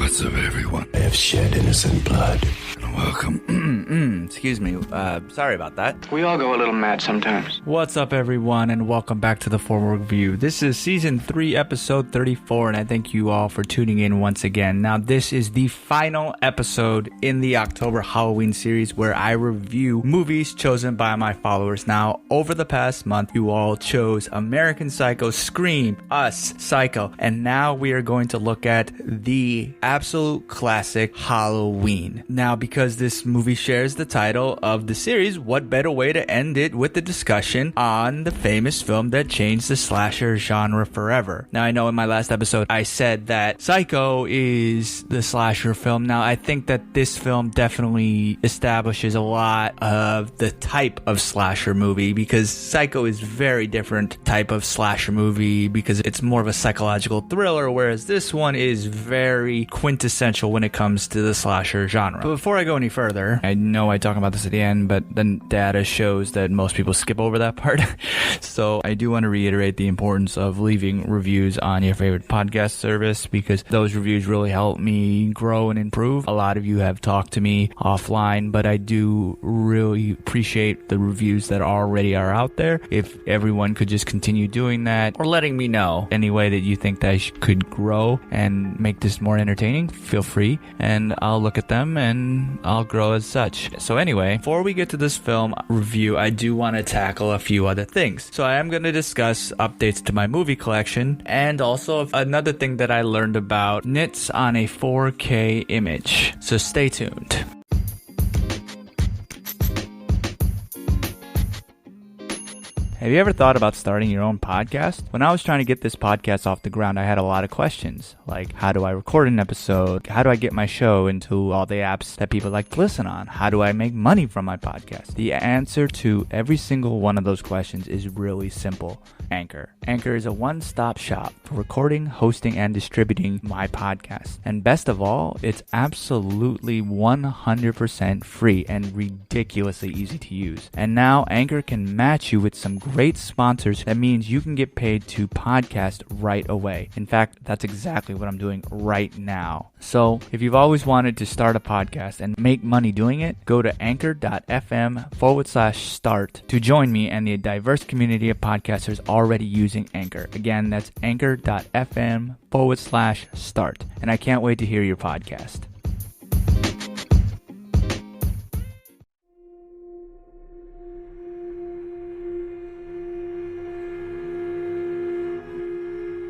What's up, everyone? I have shed innocent blood. And welcome. Excuse me. Sorry about that. We all go a little mad sometimes. What's up, everyone, and welcome back to the Forward View. This is Season 3, Episode 34, and I thank you all for tuning in once again. Now, this is the final episode in the October Halloween series where I review movies chosen by my followers. Now, over the past month, you all chose American Psycho, Scream, Us, Psycho, and now we are going to look at the absolute classic Halloween. Now, because this movie shares the title of the series, what better way to end it with the discussion on the famous film that changed the slasher genre forever. Now, I know in my last episode I said that Psycho is the slasher film. Now, I think that this film definitely establishes a lot of the type of slasher movie, because Psycho is very different type of slasher movie because it's more of a psychological thriller, whereas this one is very quintessential when it comes to the slasher genre. But before I go any further, I know I talk about this at the end, but then data shows that most people skip over that part. So I do want to reiterate the importance of leaving reviews on your favorite podcast service, because those reviews really help me grow and improve. A lot of you have talked to me offline, but I do really appreciate the reviews that already are out there. If everyone could just continue doing that, or letting me know any way that you think that I could grow and make this more entertaining, feel free, and I'll look at them and I'll grow as such. So anyway, before we get to this film review, I do want to tackle a few other things. So I am going to discuss updates to my movie collection, and also another thing that I learned about nits on a 4K image. So stay tuned. Have you ever thought about starting your own podcast? When I was trying to get this podcast off the ground, I had a lot of questions. Like, how do I record an episode? How do I get my show into all the apps that people like to listen on? How do I make money from my podcast? The answer to every single one of those questions is really simple. Anchor. Anchor is a one-stop shop for recording, hosting, and distributing my podcast. And best of all, it's absolutely 100% free and ridiculously easy to use. And now Anchor can match you with some great sponsors. That means you can get paid to podcast right away. In fact, that's exactly what I'm doing right now. So if you've always wanted to start a podcast and make money doing it, go to anchor.fm/start to join me and the diverse community of podcasters already using Anchor. Again, that's anchor.fm/start. And I can't wait to hear your podcast.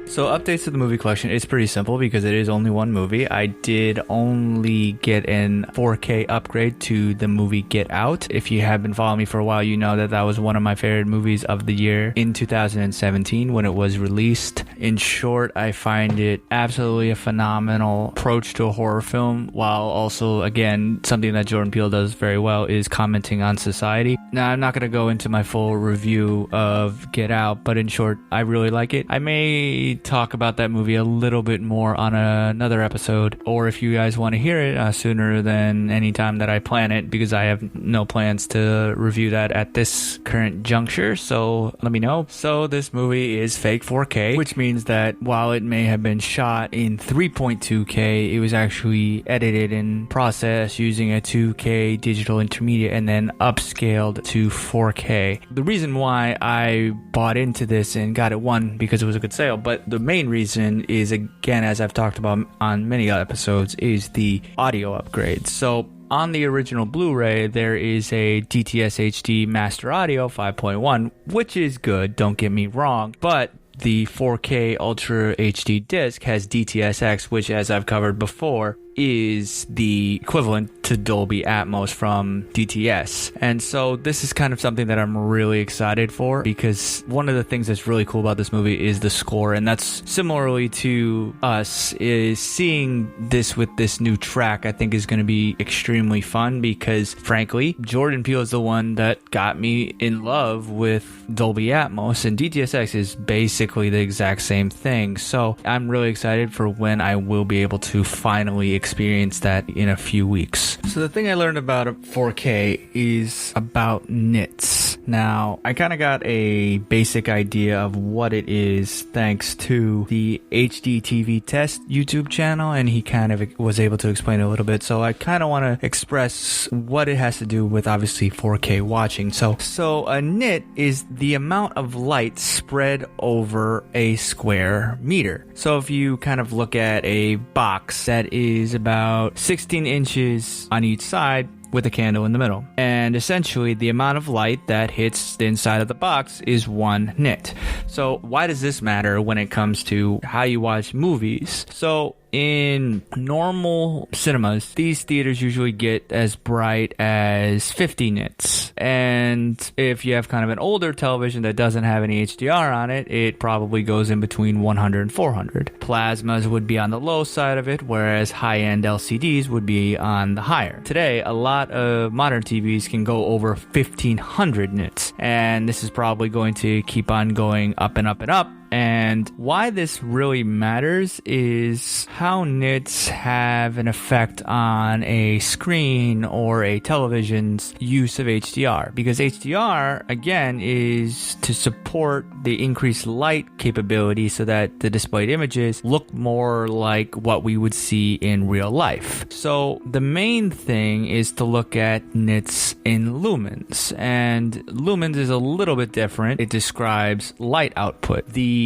So updates to the movie collection, it's pretty simple because it is only one movie. I did only get an 4K upgrade to the movie Get Out. If you have been following me for a while, you know that that was one of my favorite movies of the year in 2017 when it was released. In short, I find it absolutely a phenomenal approach to a horror film, while also, again, something that Jordan Peele does very well is commenting on society. Now, I'm not going to go into my full review of Get Out, but in short, I really like it. I may talk about that movie a little bit more on another episode, or if you guys want to hear it sooner than any time that I plan it, because I have no plans to review that at this current juncture, so let me know. So this movie is fake 4K, which means that while it may have been shot in 3.2K, it was actually edited and processed using a 2K digital intermediate and then upscaled to 4K. The reason why I bought into this and got it, one, because it was a good sale, but the main reason is, again, as I've talked about on many episodes, is the audio upgrade. So on the original Blu-ray, there is a DTS HD Master Audio 5.1, which is good, don't get me wrong, but the 4K Ultra HD disc has DTS:X, which, as I've covered before, is the equivalent to Dolby Atmos from DTS. And so this is kind of something that I'm really excited for, because one of the things that's really cool about this movie is the score, and that's similarly to Us, is seeing this with this new track I think is going to be extremely fun, because frankly, Jordan Peele is the one that got me in love with Dolby Atmos, and DTS:X is basically the exact same thing. So I'm really excited for when I will be able to finally experience that in a few weeks. So the thing I learned about 4K is about nits. Now, I kind of got a basic idea of what it is thanks to the HD TV Test YouTube channel, and he kind of was able to explain it a little bit. So I kind of want to express what it has to do with obviously 4K watching. So a nit is the amount of light spread over a square meter. So if you kind of look at a box that is about 16 inches on each side with a candle in the middle, and essentially the amount of light that hits the inside of the box is 1 nit. So why does this matter when it comes to how you watch movies? So in normal cinemas, these theaters usually get as bright as 50 nits. And if you have kind of an older television that doesn't have any HDR on it, it probably goes in between 100 and 400. Plasmas would be on the low side of it, whereas high-end LCDs would be on the higher. Today, a lot of modern TVs can go over 1500 nits. And this is probably going to keep on going up and up and up. And why this really matters is how nits have an effect on a screen or a television's use of HDR. Because HDR, again, is to support the increased light capability so that the displayed images look more like what we would see in real life. So the main thing is to look at nits in lumens. And lumens is a little bit different. It describes light output. The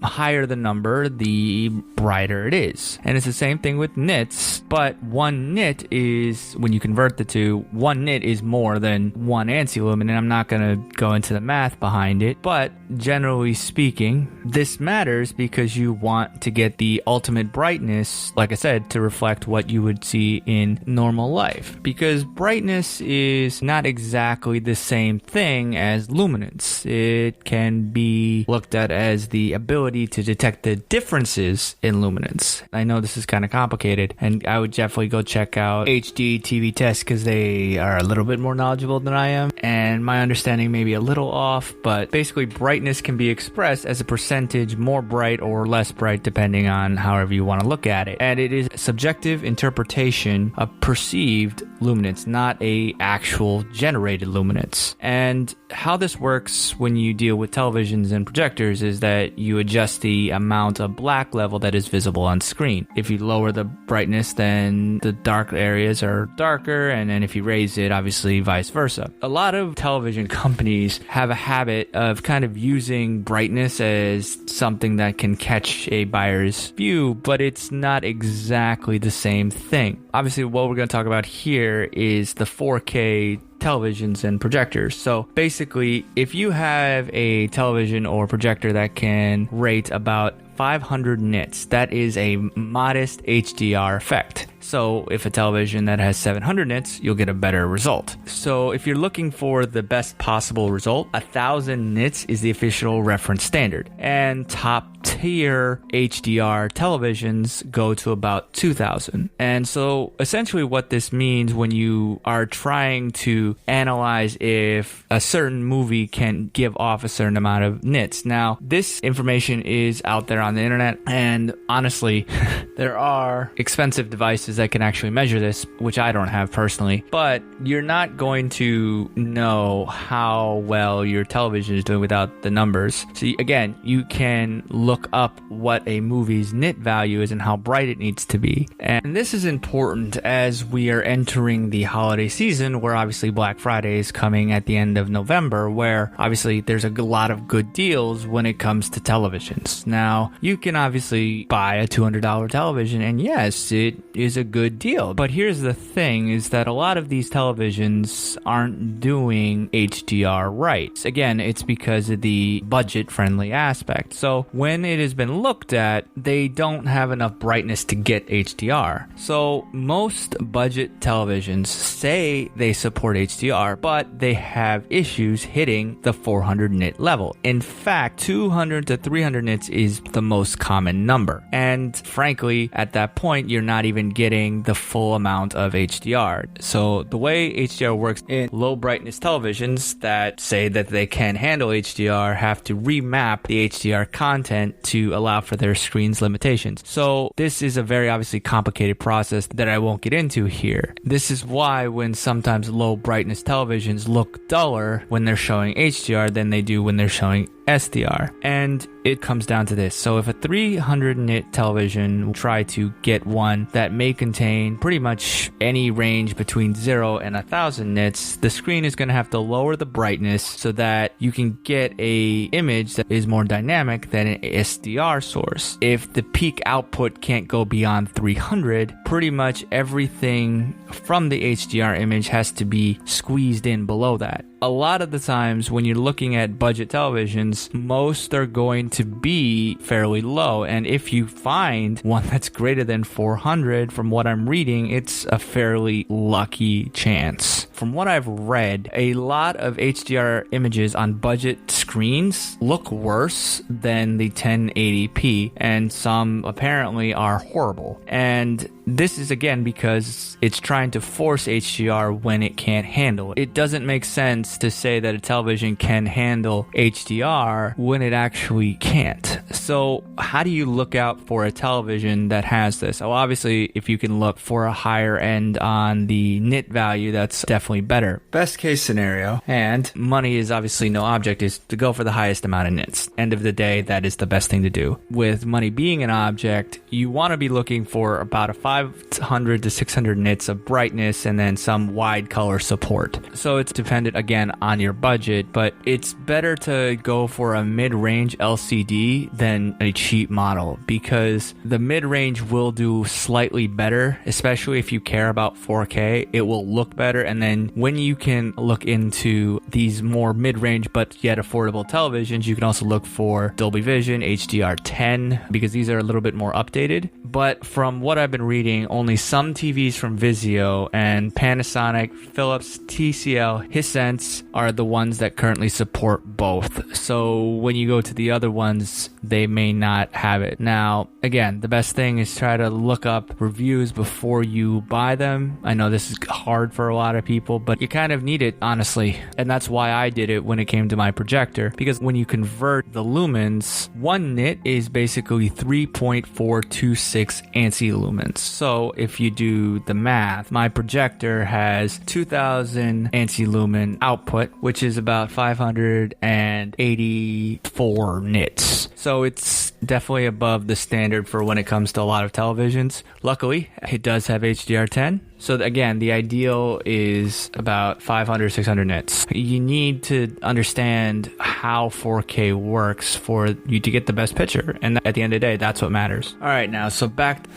higher the number, the brighter it is. And it's the same thing with nits, but 1 nit is, when you convert the two, 1 nit is more than 1 anti-lumen, and I'm not going to go into the math behind it, but generally speaking, this matters because you want to get the ultimate brightness, like I said, to reflect what you would see in normal life. Because brightness is not exactly the same thing as luminance. It can be looked at as the ability to detect the differences in luminance. I know this is kind of complicated, and I would definitely go check out HD TV Test because they are a little bit more knowledgeable than I am, and my understanding may be a little off, but basically brightness can be expressed as a percentage more bright or less bright depending on however you want to look at it. And it is subjective interpretation of perceived luminance, not a actual generated luminance. And how this works when you deal with televisions and projectors is that you adjust the amount of black level that is visible on screen. If you lower the brightness, then the dark areas are darker, and then if you raise it, obviously vice versa. A lot of television companies have a habit of kind of using brightness as something that can catch a buyer's view, but it's not exactly the same thing. Obviously, what we're going to talk about here is the 4K televisions and projectors. So basically, if you have a television or projector that can rate about 500 nits, that is a modest HDR effect. So if a television that has 700 nits, you'll get a better result. So if you're looking for the best possible result, 1000 nits is the official reference standard. And top tier HDR televisions go to about 2000. And so essentially what this means when you are trying to analyze if a certain movie can give off a certain amount of nits. Now, this information is out there on the internet, and honestly, there are expensive devices that can actually measure this, which I don't have personally, but you're not going to know how well your television is doing without the numbers. So again, you can look up what a movie's nit value is and how bright it needs to be. And this is important as we are entering the holiday season, where obviously Black Friday is coming at the end of November, where obviously there's a lot of good deals when it comes to televisions. Now, you can obviously buy a $200 television, and yes, it is a good deal. But here's the thing, is that a lot of these televisions aren't doing HDR right. Again, it's because of the budget-friendly aspect. So when it has been looked at, they don't have enough brightness to get HDR. So most budget televisions say they support HDR, but they have issues hitting the 400 nit level. In fact, 200 to 300 nits is the most common number. And frankly, at that point, you're not even getting getting the full amount of HDR. So the way HDR works in low brightness televisions that say that they can handle HDR have to remap the HDR content to allow for their screen's limitations. So this is a very obviously complicated process that I won't get into here. This is why when sometimes low brightness televisions look duller when they're showing HDR than they do when they're showing SDR. And it comes down to this. So if a 300 nit television will try to get one that may contain pretty much any range between 0 and 1000 nits, the screen is going to have to lower the brightness so that you can get a image that is more dynamic than an SDR source. If the peak output can't go beyond 300, pretty much everything from the HDR image has to be squeezed in below that. A lot of the times when you're looking at budget televisions, most are going to be fairly low. And if you find one that's greater than 400, from what I'm reading, it's a fairly lucky chance. From what I've read, a lot of HDR images on budget screens look worse than the 1080p, and some apparently are horrible. And this is again because it's trying to force HDR when it can't handle it. It doesn't make sense to say that a television can handle HDR when it actually can't. So how do you look out for a television that has this? Well, obviously, if you can look for a higher end on the nit value, that's definitely better. Best case scenario, and money is obviously no object, is to go for the highest amount of nits. End of the day, that is the best thing to do. With money being an object, you want to be looking for about a 500 to 600 nits of brightness and then some wide color support. So it's dependent again on your budget, but it's better to go for a mid-range LCD than a cheap model, because the mid-range will do slightly better, especially if you care about 4K. It will look better, and then when you can look into these more mid-range but yet affordable televisions, you can also look for Dolby Vision, HDR10, because these are a little bit more updated. But from what I've been reading, only some TVs from Vizio and Panasonic, Philips, TCL, Hisense are the ones that currently support both. So when you go to the other ones, they may not have it. Now, again, the best thing is try to look up reviews before you buy them. I know this is hard for a lot of people, but you kind of need it, honestly. And that's why I did it when it came to my projector, because when you convert the lumens, one nit is basically 3.426 ANSI lumens. So if you do the math, my projector has 2000 ANSI lumen output, which is about 584 nits. So it's definitely above the standard for when it comes to a lot of televisions. Luckily, it does have HDR10. So again, the ideal is about 500, 600 nits. You need to understand how 4K works for you to get the best picture. And at the end of the day, that's what matters. All right, now, so back...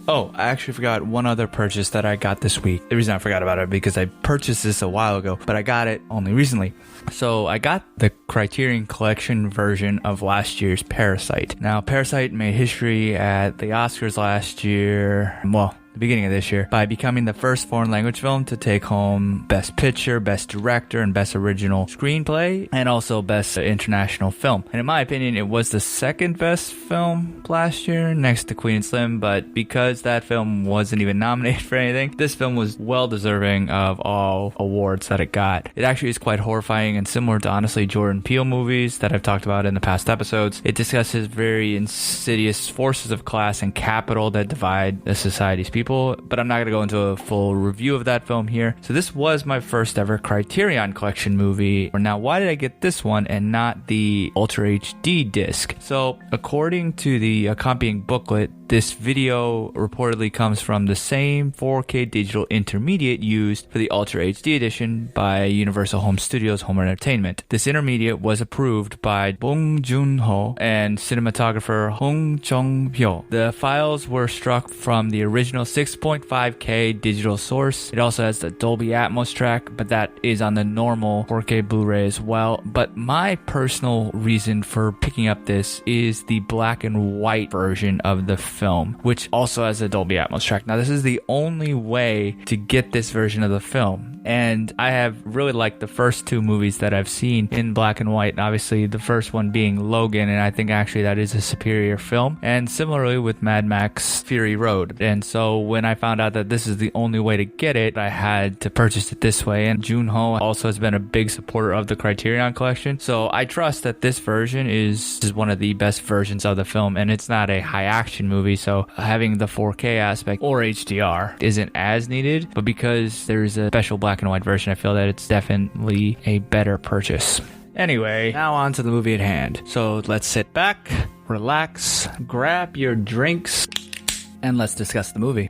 Oh, I actually forgot one other purchase that I got this week. The reason I forgot about it because I purchased this a while ago, but I got it only recently. So I got the Criterion Collection version of last year's Parasite. Now, Parasite made history at the Oscars last year. Well, the beginning of this year, by becoming the first foreign language film to take home Best Picture, Best Director, and Best Original Screenplay, and also Best International Film. And in my opinion, it was the second best film last year, next to Queen and Slim, but because that film wasn't even nominated for anything, this film was well deserving of all awards that it got. It actually is quite horrifying and similar to, honestly, Jordan Peele movies that I've talked about in the past episodes. It discusses very insidious forces of class and capital that divide the society's people, but I'm not going to go into a full review of that film here. So this was my first ever Criterion Collection movie. Now, why did I get this one and not the Ultra HD disc? So according to the accompanying booklet, this video reportedly comes from the same 4K digital intermediate used for the Ultra HD edition by Universal Home Studios Home Entertainment. This intermediate was approved by Bong Joon-ho and cinematographer Hong Jong-hyo. The files were struck from the original 6.5K digital source. It also has the Dolby Atmos track, but that is on the normal 4K Blu-ray as well. But my personal reason for picking up this is the black and white version of the film, which also has a Dolby Atmos track. Now, this is the only way to get this version of the film. And I have really liked the first two movies that I've seen in black and white. Obviously, the first one being Logan, and I think actually that is a superior film. And similarly with Mad Max Fury Road. And so when I found out that this is the only way to get it, I had to purchase it this way. And Junho also has been a big supporter of the Criterion Collection. So I trust that this version is one of the best versions of the film. And it's not a high action movie, so having the 4K aspect or HDR isn't as needed. But because there's a special black and white version, I feel that it's definitely a better purchase. Anyway, now on to the movie at hand. So let's sit back, relax, grab your drinks, and let's discuss the movie.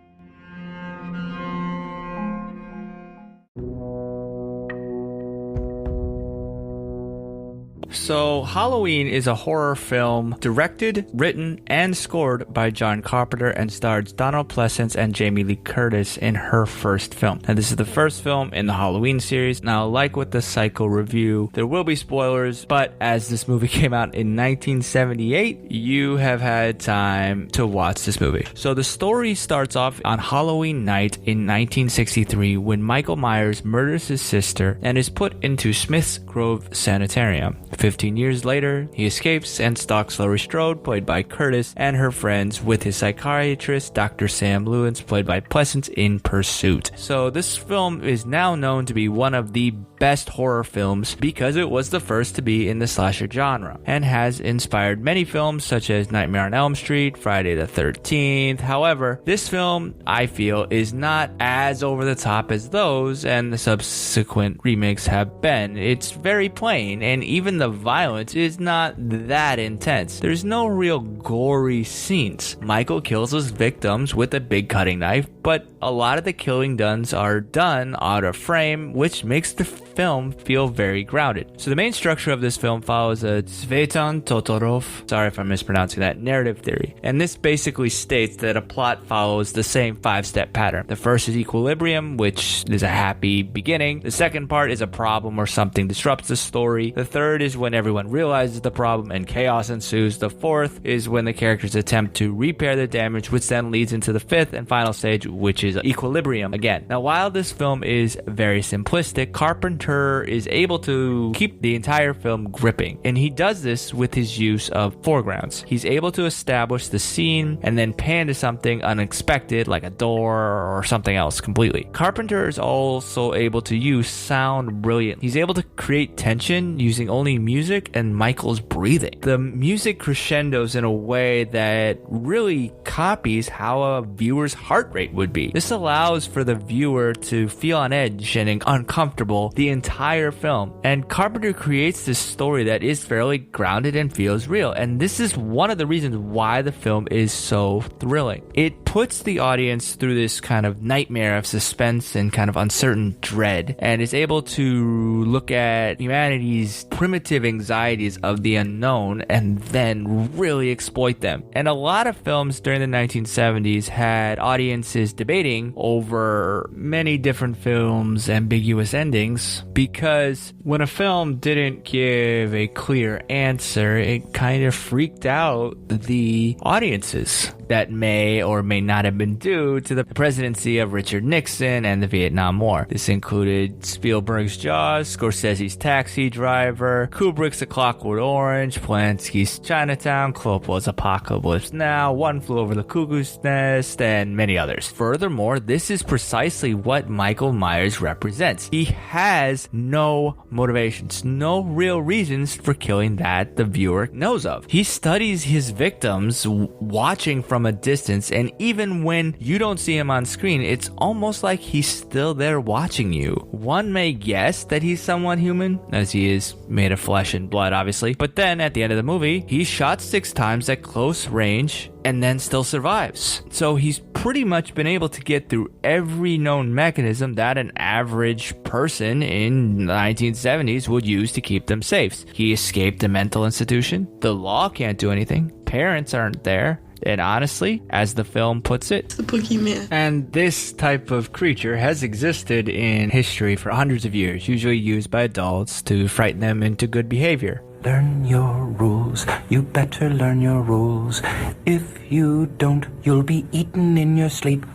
So, Halloween is a horror film directed, written, and scored by John Carpenter and stars Donald Pleasence and Jamie Lee Curtis in her first film. And this is the first film in the Halloween series. Now, like with the Psycho review, there will be spoilers, but as this movie came out in 1978, you have had time to watch this movie. So, the story starts off on Halloween night in 1963 when Michael Myers murders his sister and is put into Smith's Grove Sanitarium. 15 years later, he escapes and stalks Laurie Strode, played by Curtis, and her friends with his psychiatrist, Dr. Sam Lewis, played by Pleasence, in pursuit. So this film is now known to be one of the best horror films because it was the first to be in the slasher genre and has inspired many films such as Nightmare on Elm Street, Friday the 13th. However, this film, I feel, is not as over the top as those and the subsequent remakes have been. It's very plain, and even the violence is not that intense. There's no real gory scenes. Michael kills his victims with a big cutting knife, but a lot of the killing are done out of frame, which makes the film feel very grounded. So the main structure of this film follows a Tsvetan Todorov, sorry if I'm mispronouncing that, narrative theory. And this basically states that a plot follows the same 5-step pattern. The first is equilibrium, which is a happy beginning. The second part is a problem or something disrupts the story. The third is when everyone realizes the problem and chaos ensues. The fourth is when the characters attempt to repair the damage, which then leads into the fifth and final stage, which is equilibrium again. Now, while this film is very simplistic, Carpenter is able to keep the entire film gripping, and he does this with his use of foregrounds. He's able to establish the scene and then pan to something unexpected like a door or something else completely. Carpenter is also able to use sound brilliantly. He's able to create tension using only music and Michael's breathing. The music crescendos in a way that really copies how a viewer's heart rate would be. This allows for the viewer to feel on edge and uncomfortable the entire film. And Carpenter creates this story that is fairly grounded and feels real. And this is one of the reasons why the film is so thrilling. It puts the audience through this kind of nightmare of suspense and kind of uncertain dread, and is able to look at humanity's primitive anxieties of the unknown and then really exploit them. And a lot of films during the 1970s had audiences debating over many different films' ambiguous endings, because when a film didn't give a clear answer, it kind of freaked out the audiences. That may or may not have been due to the presidency of Richard Nixon and the Vietnam War. This included Spielberg's Jaws, Scorsese's Taxi Driver, Kubrick's A Clockwork Orange, Polanski's Chinatown, Coppola's Apocalypse Now, One Flew Over the Cuckoo's Nest, and many others. Furthermore, this is precisely what Michael Myers represents. He has no motivations, no real reasons for killing that the viewer knows of. He studies his victims, watching from a distance, and even when you don't see him on screen, it's almost like he's still there watching you. One may guess that he's somewhat human, as he is made of flesh and blood, obviously, but then at the end of the movie, he's shot 6 times at close range and then still survives. So he's pretty much been able to get through every known mechanism that an average person in the 1970s would use to keep them safe. He escaped a mental institution. The law can't do anything. Parents aren't there. And honestly, as the film puts it, it's the boogeyman. And this type of creature has existed in history for hundreds of years, usually used by adults to frighten them into good behavior. Learn your rules fools. You better learn your rules. If you don't, you'll be eaten in your sleep.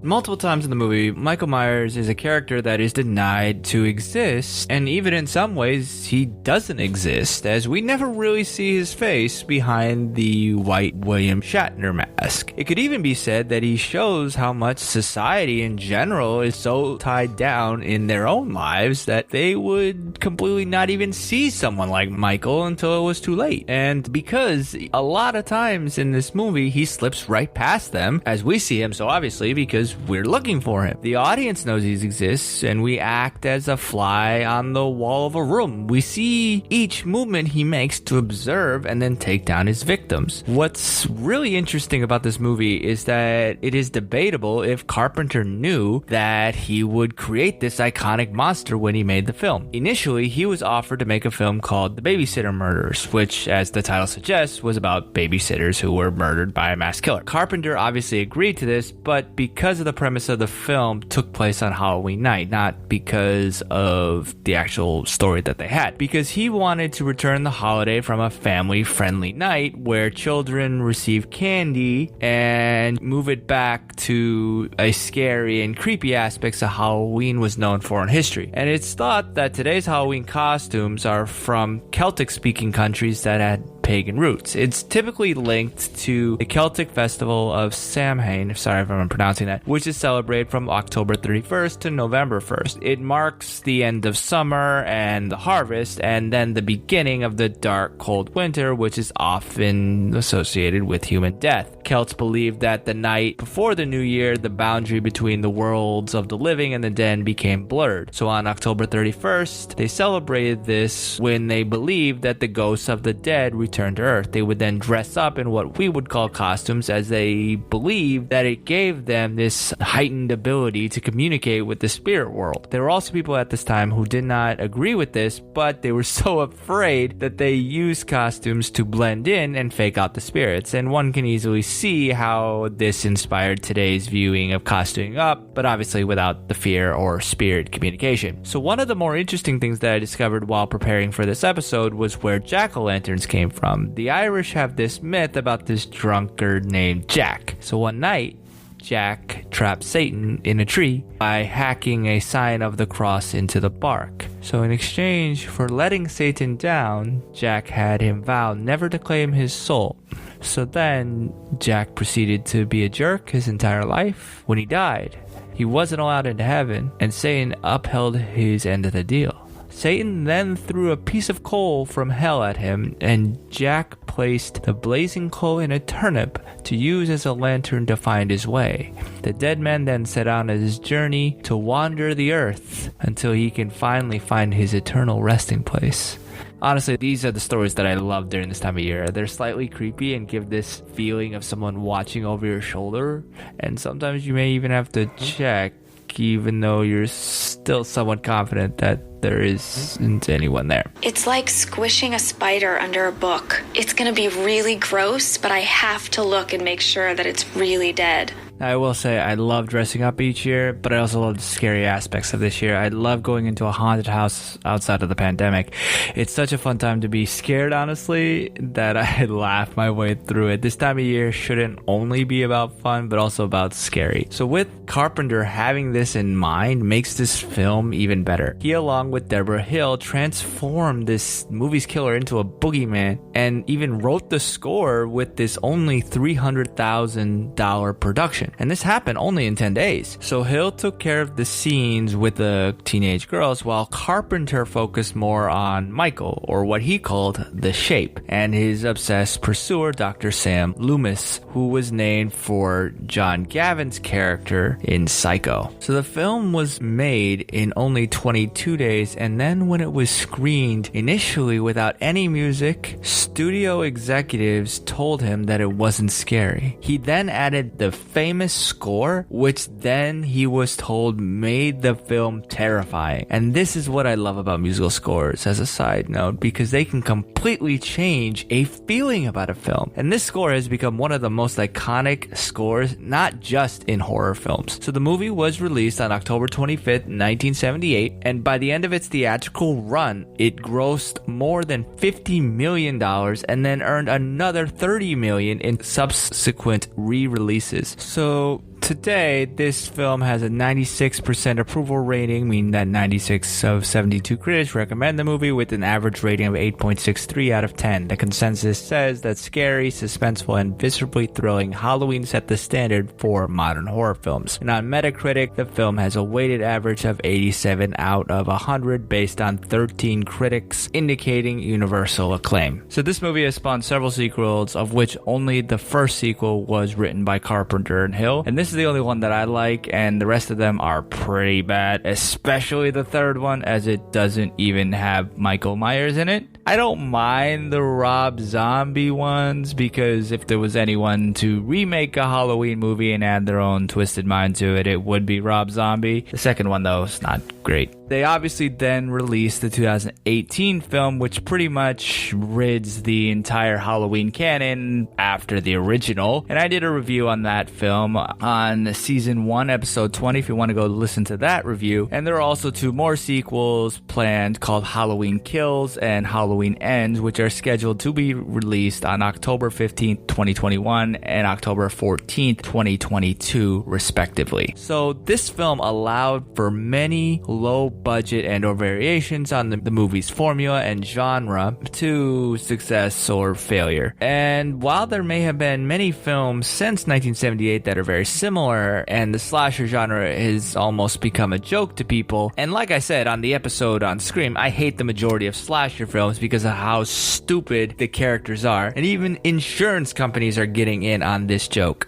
Multiple times in the movie, Michael Myers is a character that is denied to exist, and even in some ways, he doesn't exist, as we never really see his face behind the white William Shatner mask. It could even be said that he shows how much society in general is so tied down in their own lives that they would completely not even see someone like Michael until it was too late. And because a lot of times in this movie, he slips right past them, as we see him so obviously because we're looking for him. The audience knows he exists, and we act as a fly on the wall of a room. We see each movement he makes to observe and then take down his victims. What's really interesting about this movie is that it is debatable if Carpenter knew that he would create this iconic monster when he made the film. Initially, he was offered to make a film called The Babysitter Murders, which, as the title suggests, was about babysitters who were murdered by a mass killer. Carpenter obviously agreed to this, but because of the premise of the film took place on Halloween night, not because of the actual story that they had, because he wanted to return the holiday from a family-friendly night where children receive candy and move it back to a scary and creepy aspects of Halloween was known for in history. And it's thought that today's Halloween costumes are from Celtic-speaking countries that had pagan roots. It's typically linked to the Celtic festival of Samhain, sorry if I'm pronouncing that, which is celebrated from October 31st to November 1st. It marks the end of summer and the harvest, and then the beginning of the dark, cold winter, which is often associated with human death. Celts believed that the night before the new year, the boundary between the worlds of the living and the dead became blurred. So on October 31st, they celebrated this when they believed that the ghosts of the dead returned to Earth. They would then dress up in what we would call costumes, as they believed that it gave them this heightened ability to communicate with the spirit world. There were also people at this time who did not agree with this, but they were so afraid that they used costumes to blend in and fake out the spirits. And one can easily see how this inspired today's viewing of costuming up, but obviously without the fear or spirit communication. So one of the more interesting things that I discovered while preparing for this episode was where jack-o'-lanterns came from. The Irish have this myth about this drunkard named Jack. So one night, Jack trapped Satan in a tree by hacking a sign of the cross into the bark. So in exchange for letting Satan down, Jack had him vow never to claim his soul. So then, Jack proceeded to be a jerk his entire life. When he died, he wasn't allowed into heaven, and Satan upheld his end of the deal. Satan then threw a piece of coal from hell at him, and Jack placed the blazing coal in a turnip to use as a lantern to find his way. The dead man then set out on his journey to wander the earth until he can finally find his eternal resting place. Honestly, these are the stories that I love during this time of year. They're slightly creepy and give this feeling of someone watching over your shoulder, and sometimes you may even have to check, even though you're still somewhat confident that there isn't anyone there. It's like squishing a spider under a book. It's going to be really gross, but I have to look and make sure that it's really dead. I will say I love dressing up each year, but I also love the scary aspects of this year. I love going into a haunted house outside of the pandemic. It's such a fun time to be scared, honestly, that I laugh my way through it. This time of year shouldn't only be about fun, but also about scary. So with Carpenter having this in mind makes this film even better. He, along with Deborah Hill, transformed this movie's killer into a boogeyman and even wrote the score with this only $300,000 production. And this happened only in 10 days. So Hill took care of the scenes with the teenage girls, while Carpenter focused more on Michael, or what he called the Shape, and his obsessed pursuer, Dr. Sam Loomis, who was named for John Gavin's character in Psycho. So the film was made in only 22 days, and then when it was screened initially without any music, studio executives told him that it wasn't scary. He then added the famous famous score, which then he was told made the film terrifying. And this is what I love about musical scores as a side note, because they can completely change a feeling about a film. And this score has become one of the most iconic scores, not just in horror films. So the movie was released on October 25th, 1978, and by the end of its theatrical run, it grossed more than $50 million and then earned another $30 million in subsequent re-releases. So today, this film has a 96% approval rating, meaning that 96 of 72 critics recommend the movie with an average rating of 8.63 out of 10. The consensus says that scary, suspenseful, and viscerally thrilling Halloween set the standard for modern horror films. And on Metacritic, the film has a weighted average of 87 out of 100 based on 13 critics, indicating universal acclaim. So this movie has spawned several sequels, of which only the first sequel was written by Carpenter and Hill, and this is the only one that I like, and the rest of them are pretty bad, especially the third one, as it doesn't even have Michael Myers in it. I don't mind the Rob Zombie ones, because if there was anyone to remake a Halloween movie and add their own twisted mind to it, it would be Rob Zombie. The second one, though, is not great. They obviously then released the 2018 film, which pretty much rids the entire Halloween canon after the original. And I did a review on that film on season 1, episode 20, if you want to go listen to that review. And there are also 2 more sequels planned called Halloween Kills and Halloween Ends, which are scheduled to be released on October 15th, 2021 and October 14th, 2022, respectively. So this film allowed for many low budget and or variations on the movie's formula and genre to success or failure. And while there may have been many films since 1978 that are very similar, and the slasher genre has almost become a joke to people, and like I said on the episode on Scream, I hate the majority of slasher films because of how stupid the characters are, and even insurance companies are getting in on this joke.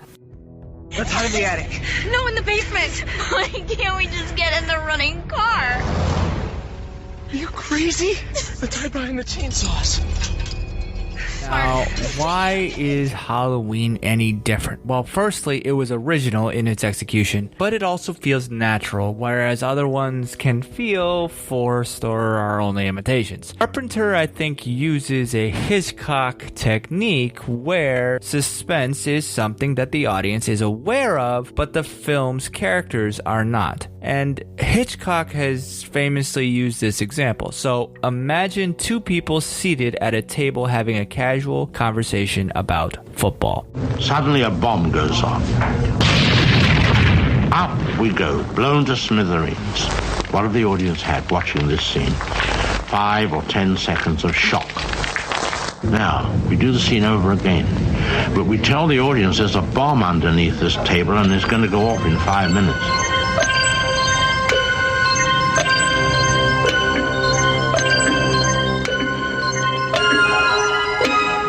Let's hide in the attic. No, in the basement. Why can't we just get in the running car? Are you crazy? Let's hide behind the chainsaws. Now, why is Halloween any different? Well, firstly, it was original in its execution, but it also feels natural, whereas other ones can feel forced or are only imitations. Carpenter, I think, uses a Hitchcock technique where suspense is something that the audience is aware of, but the film's characters are not. And Hitchcock has famously used this example. So imagine 2 people seated at a table having a casual conversation about football. Suddenly a bomb goes off. Up we go, blown to smithereens. What have the audience had watching this scene? 5 or 10 seconds of shock. Now, we do the scene over again. But we tell the audience there's a bomb underneath this table and it's going to go off in 5 minutes.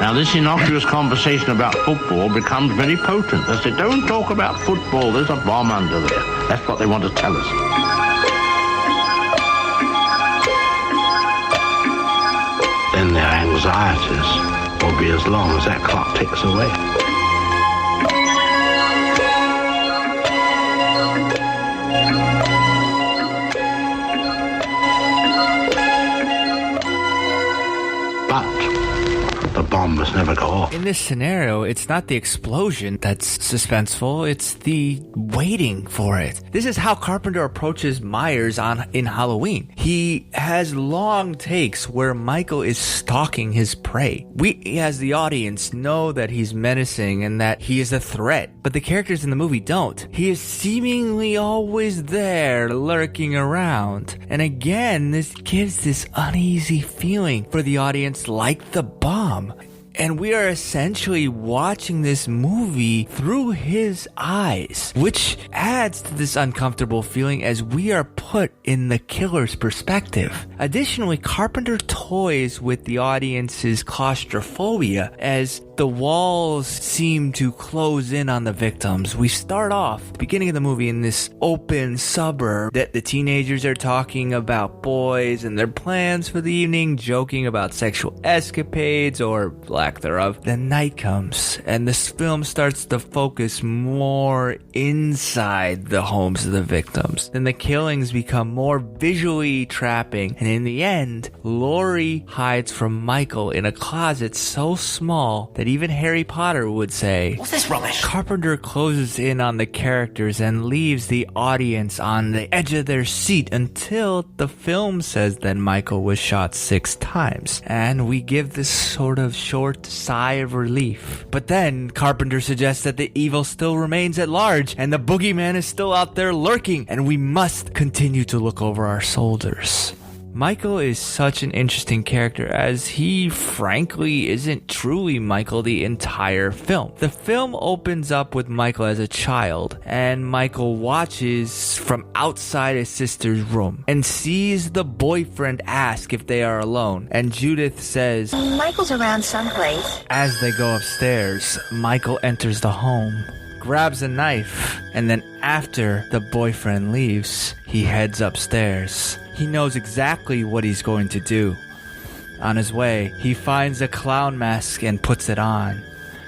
Now, this innocuous conversation about football becomes very potent. They say, don't talk about football, there's a bomb under there. That's what they want to tell us. Then their anxieties will be as long as that clock ticks away. The bomb must never go off. In this scenario, it's not the explosion that's suspenseful, it's the waiting for it. This is how Carpenter approaches Myers in Halloween. He has long takes where Michael is stalking his prey. We, as the audience, know that he's menacing and that he is a threat, but the characters in the movie don't. He is seemingly always there, lurking around. And again, this gives this uneasy feeling for the audience, like the bomb. And we are essentially watching this movie through his eyes, which adds to this uncomfortable feeling as we are put in the killer's perspective. Additionally, Carpenter toys with the audience's claustrophobia as the walls seem to close in on the victims. We start off at the beginning of the movie in this open suburb that the teenagers are talking about boys and their plans for the evening, joking about sexual escapades or lack lack thereof. The night comes, and this film starts to focus more inside the homes of the victims. Then the killings become more visually trapping, and in the end, Laurie hides from Michael in a closet so small that even Harry Potter would say, "What's this rubbish?" Carpenter closes in on the characters and leaves the audience on the edge of their seat until the film says that Michael was shot 6 times, and we give this sort of short sigh of relief. But then Carpenter suggests that the evil still remains at large, and the boogeyman is still out there lurking, and we must continue to look over our shoulders. Michael is such an interesting character, as he frankly isn't truly Michael the entire film. The film opens up with Michael as a child, and Michael watches from outside his sister's room and sees the boyfriend ask if they are alone, and Judith says, Michael's around someplace. As they go upstairs, Michael enters the home, grabs a knife, and then after the boyfriend leaves, he heads upstairs. He knows exactly what he's going to do. On his way, he finds a clown mask and puts it on.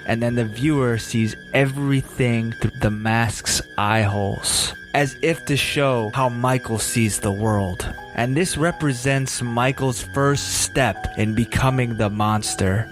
And then the viewer sees everything through the mask's eye holes, as if to show how Michael sees the world. And this represents Michael's first step in becoming the monster.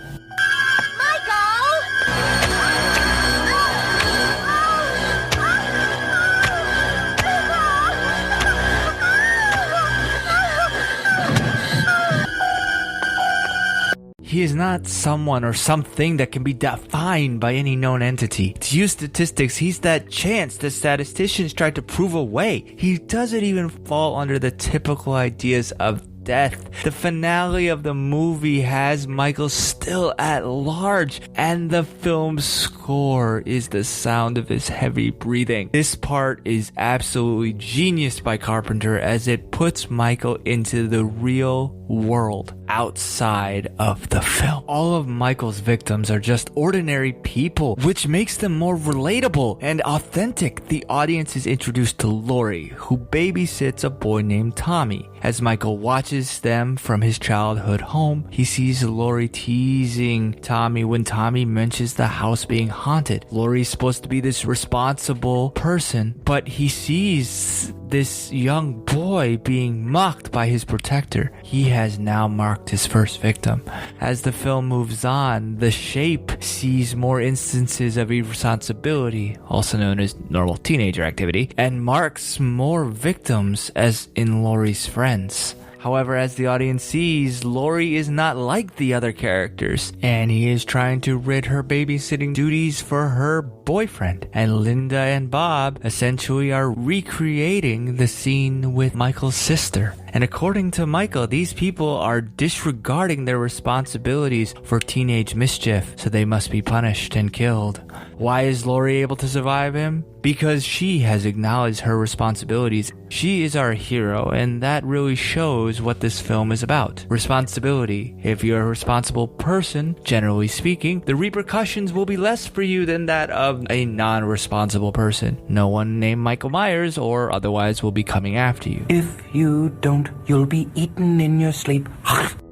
He is not someone or something that can be defined by any known entity. To use statistics, he's that chance that statisticians try to prove away. He doesn't even fall under the typical ideas of death. The finale of the movie has Michael still at large, and the film's score is the sound of his heavy breathing. This part is absolutely genius by Carpenter, as it puts Michael into the real world outside of the film. All of Michael's victims are just ordinary people, which makes them more relatable and authentic. The audience is introduced to Laurie, who babysits a boy named Tommy. As Michael watches them from his childhood home, he sees Laurie teasing Tommy when Tommy mentions the house being haunted. Laurie's supposed to be this responsible person, but he sees this young boy being mocked by his protector. He has now marked his first victim. As the film moves on, the Shape sees more instances of irresponsibility, also known as normal teenager activity, and marks more victims, as in Laurie's friends. However, as the audience sees, Laurie is not like the other characters, and he is trying to rid her babysitting duties for her boyfriend. And Linda and Bob essentially are recreating the scene with Michael's sister. And according to Michael, these people are disregarding their responsibilities for teenage mischief, so they must be punished and killed. Why is Laurie able to survive him? Because she has acknowledged her responsibilities. She is our hero, and that really shows what this film is about. Responsibility. If you're a responsible person, generally speaking, the repercussions will be less for you than that of a non-responsible person. No one named Michael Myers or otherwise will be coming after you. If you don't, you'll be eaten in your sleep.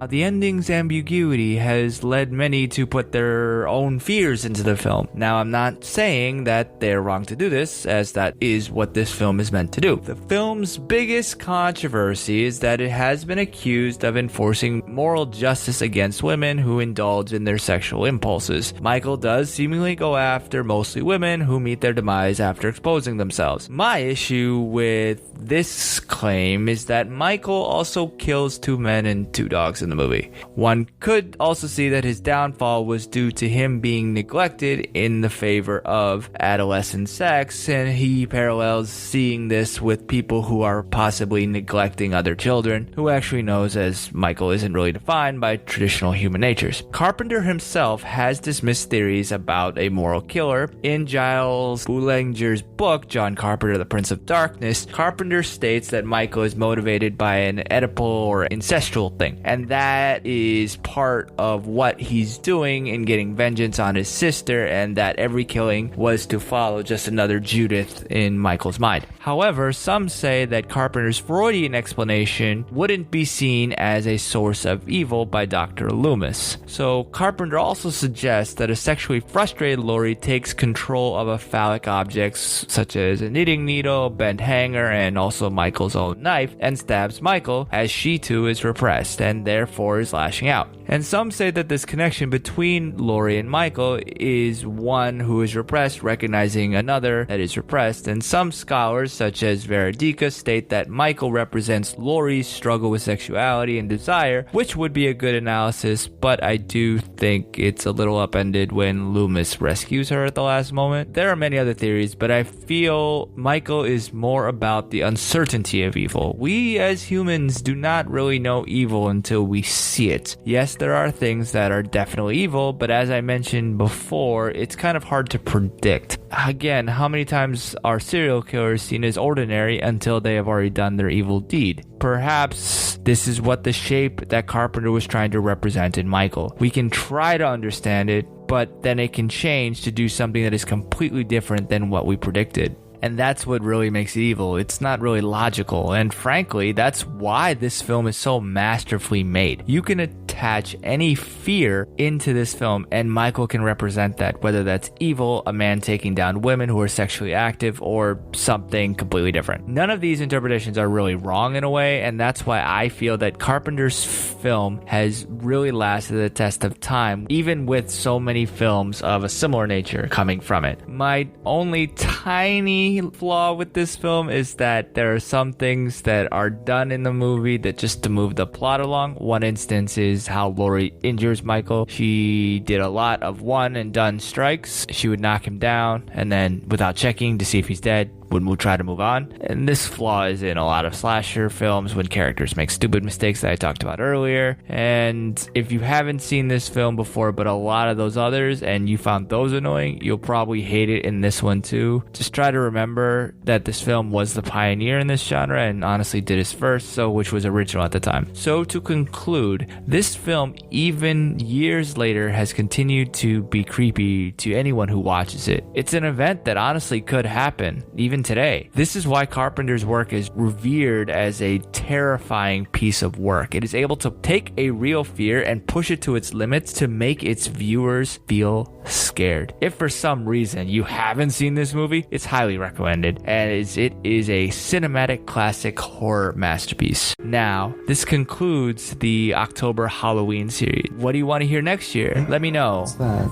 The ending's ambiguity has led many to put their own fears into the film. Now, I'm not saying that they're wrong to do this, as that is what this film is meant to do. The film's biggest controversy is that it has been accused of enforcing moral justice against women who indulge in their sexual impulses. Michael does seemingly go after mostly women who meet their demise after exposing themselves. My issue with this claim is that Michael also kills 2 men and 2 dogs in the movie. One could also see that his downfall was due to him being neglected in the favor of adolescent sex, and he parallels seeing this with people who are possibly neglecting other children, who actually knows, as Michael isn't really defined by traditional human natures. Carpenter himself has dismissed theories about a moral killer. In Giles Boulanger's book, John Carpenter, The Prince of Darkness, Carpenter states that Michael is motivated by an Oedipal or ancestral thing, and that that is part of what he's doing in getting vengeance on his sister, and that every killing was to follow just another Judith in Michael's mind. However, some say that Carpenter's Freudian explanation wouldn't be seen as a source of evil by Dr. Loomis. So Carpenter also suggests that a sexually frustrated Laurie takes control of a phallic objects such as a knitting needle, bent hanger, and also Michael's own knife, and stabs Michael as she too is repressed and therefore is lashing out. And some say that this connection between Laurie and Michael is one who is repressed recognizing another that is repressed, and some scholars such as Verodica state that Michael represents Laurie's struggle with sexuality and desire, which would be a good analysis, but I do think it's a little upended when Loomis rescues her at the last moment. There are many other theories, but I feel Michael is more about the uncertainty of evil. We as humans do not really know evil until we see it. Yes, there are things that are definitely evil, but as I mentioned before, it's kind of hard to predict. Again, how many times are serial killers seen as ordinary until they have already done their evil deed? Perhaps this is what the shape that Carpenter was trying to represent in Michael. We can try to understand it, but then it can change to do something that is completely different than what we predicted. And that's what really makes it evil. It's not really logical. And frankly, that's why this film is so masterfully made. You can attach any fear into this film, and Michael can represent that, whether that's evil, a man taking down women who are sexually active, or something completely different. None of these interpretations are really wrong in a way, and that's why I feel that Carpenter's film has really lasted the test of time, even with so many films of a similar nature coming from it. My only tiny flaw with this film is that there are some things that are done in the movie that just to move the plot along. One instance is how Laurie injures Michael. She did a lot of one and done strikes. She would knock him down and then, without checking to see if he's dead, would try to move on. And this flaw is in a lot of slasher films when characters make stupid mistakes that I talked about earlier. And if you haven't seen this film before, but a lot of those others, and you found those annoying, you'll probably hate it in this one too. Just try to remember that this film was the pioneer in this genre and honestly did its first, which was original at the time. So to conclude, this film, even years later, has continued to be creepy to anyone who watches it. It's an event that honestly could happen, even today. This is why Carpenter's work is revered as a terrifying piece of work. It is able to take a real fear and push it to its limits to make its viewers feel scared. If for some reason you haven't seen this movie, it's highly recommended, as it is a cinematic classic horror masterpiece. Now, this concludes the October Halloween series. What do you want to hear next year? Let me know. What's that?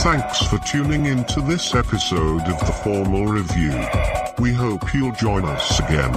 Thanks for tuning in to this episode of The Formal Review. We hope you'll join us again.